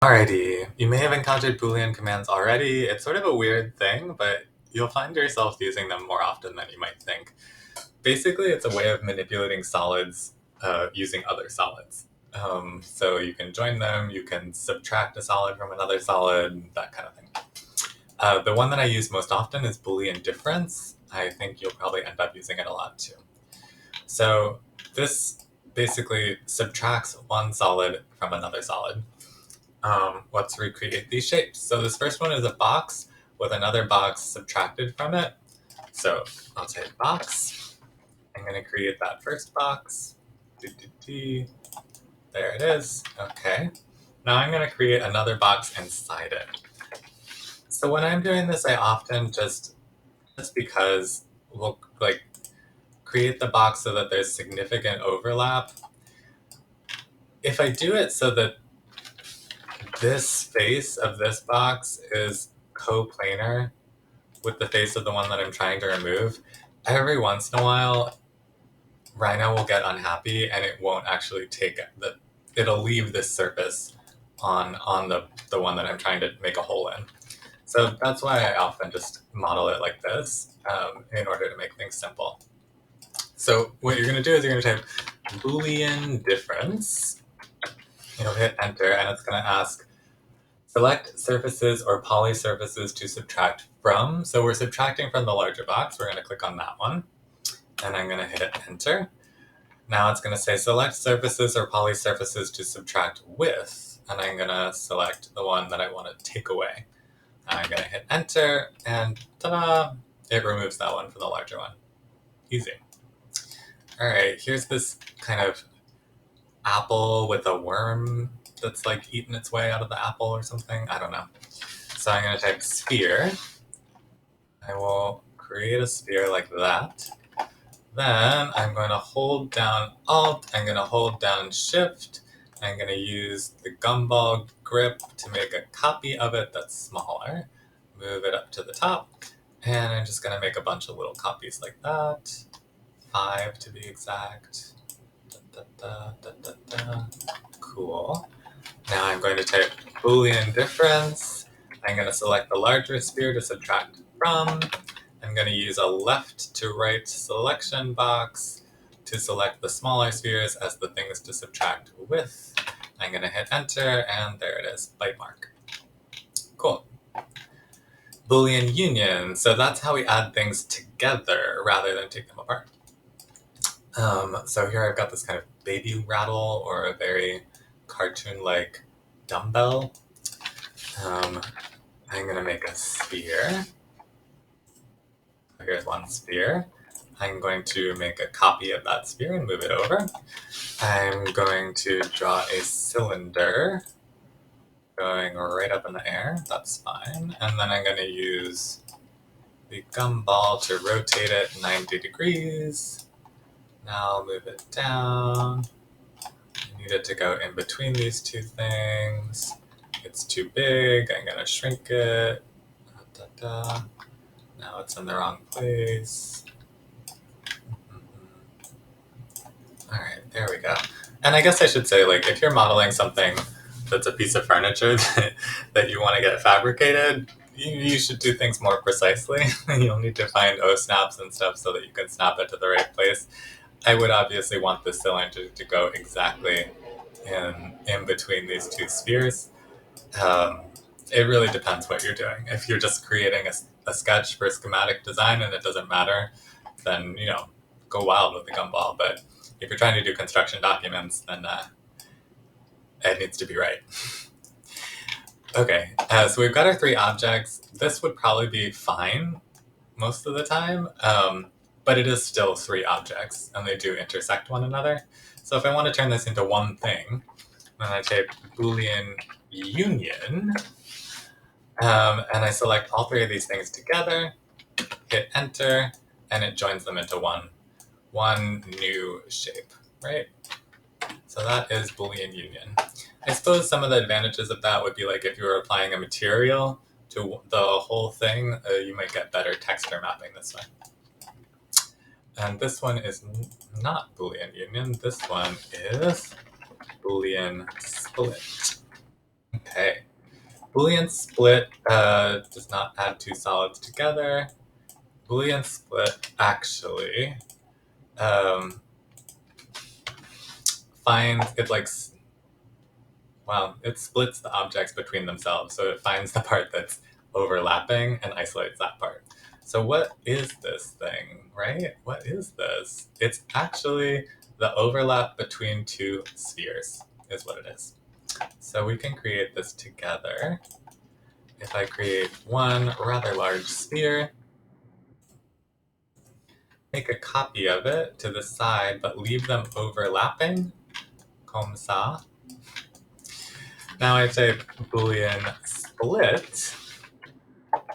Alrighty, you may have encountered Boolean commands already. It's sort of a weird thing, but you'll find yourself using them more often than you might think. Basically, it's a way of manipulating solids using other solids. So you can join them, you can subtract a solid from another solid, that kind of thing. The one that I use most often is Boolean difference. I think you'll probably end up using it a lot too. So this basically subtracts one solid from another solid. Let's recreate these shapes. So this first one is a box with another box subtracted from it. So I'll type box. I'm going to create that first box. There it is. Okay. Now I'm going to create another box inside it. So when I'm doing this, I often just because we'll create the box so that there's significant overlap. If I do it so that this face of this box is coplanar with the face of the one that I'm trying to remove, every once in a while, Rhino will get unhappy and it won't actually take it. It'll leave this surface on the one that I'm trying to make a hole in. So that's why I often just model it like this in order to make things simple. So what you're going to do is you're going to type Boolean difference. You'll hit enter and it's going to ask select surfaces or polysurfaces to subtract from. So we're subtracting from the larger box. We're going to click on that one. And I'm going to hit enter. Now it's going to say select surfaces or polysurfaces to subtract with. And I'm going to select the one that I want to take away. I'm going to hit enter and ta-da! It removes that one from the larger one. Easy. All right, here's this kind of apple with a worm that's like eating its way out of the apple or something. I don't know. So I'm going to type sphere. I will create a sphere like that. Then I'm going to hold down Alt. I'm going to hold down Shift. I'm going to use the gumball grip to make a copy of it that's smaller. Move it up to the top. And I'm just going to make a bunch of little copies like that. 5 to be exact. Da, da, da, da, da. Cool. Now I'm going to type Boolean difference. I'm going to select the larger sphere to subtract from. I'm going to use a left to right selection box to select the smaller spheres as the things to subtract with. I'm going to hit enter, and there it is, bite mark. Cool. Boolean union. So that's how we add things together rather than take them apart. So here I've got this kind of baby rattle or a very cartoon-like dumbbell. I'm going to make a sphere. Here's one sphere. I'm going to make a copy of that sphere and move it over. I'm going to draw a cylinder going right up in the air. That's fine. And then I'm going to use the gumball to rotate it 90 degrees. Now I'll move it down. I need it to go in between these two things. It's too big. I'm going to shrink it. Da, da, da. Now it's in the wrong place. All right, there we go. And I guess I should say, like, if you're modeling something that's a piece of furniture that you want to get fabricated, you should do things more precisely. You'll need to find O-snaps and stuff so that you can snap it to the right place. I would obviously want the cylinder to go exactly in between these two spheres. It really depends what you're doing. If you're just creating a sketch for schematic design and it doesn't matter, then, go wild with the gumball. But if you're trying to do construction documents, then it needs to be right. Okay, so we've got our 3 objects. This would probably be fine most of the time, but it is still 3 objects, and they do intersect one another. So if I want to turn this into one thing, then I type Boolean union, and I select all 3 of these things together, hit enter, and it joins them into one new shape, right? So that is Boolean union. I suppose some of the advantages of that would be like if you were applying a material to the whole thing, you might get better texture mapping this way. And this one is not Boolean union. This one is Boolean split. Okay. Boolean split does not add two solids together. Boolean split actually finds it like it splits the objects between themselves, so it finds the part that's overlapping and isolates that part. So what is this thing, right? What is this? It's actually the overlap between two spheres is what it is. So we can create this together. If I create one rather large sphere, make a copy of it to the side, but leave them overlapping, comme ça. Now I say Boolean split.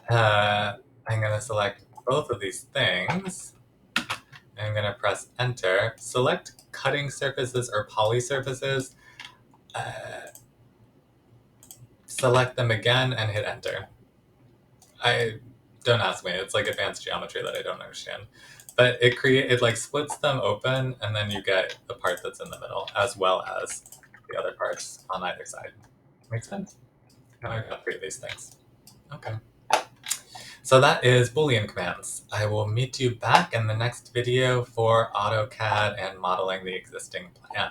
I'm going to select both of these things. I'm going to press enter. Select cutting surfaces or poly surfaces. Select them again and hit enter. Don't ask me. It's like advanced geometry that I don't understand. But it like splits them open, and then you get the part that's in the middle, as well as the other parts on either side. Makes sense? Now I've got three of these things. Okay. So that is Boolean commands. I will meet you back in the next video for AutoCAD and modeling the existing plan.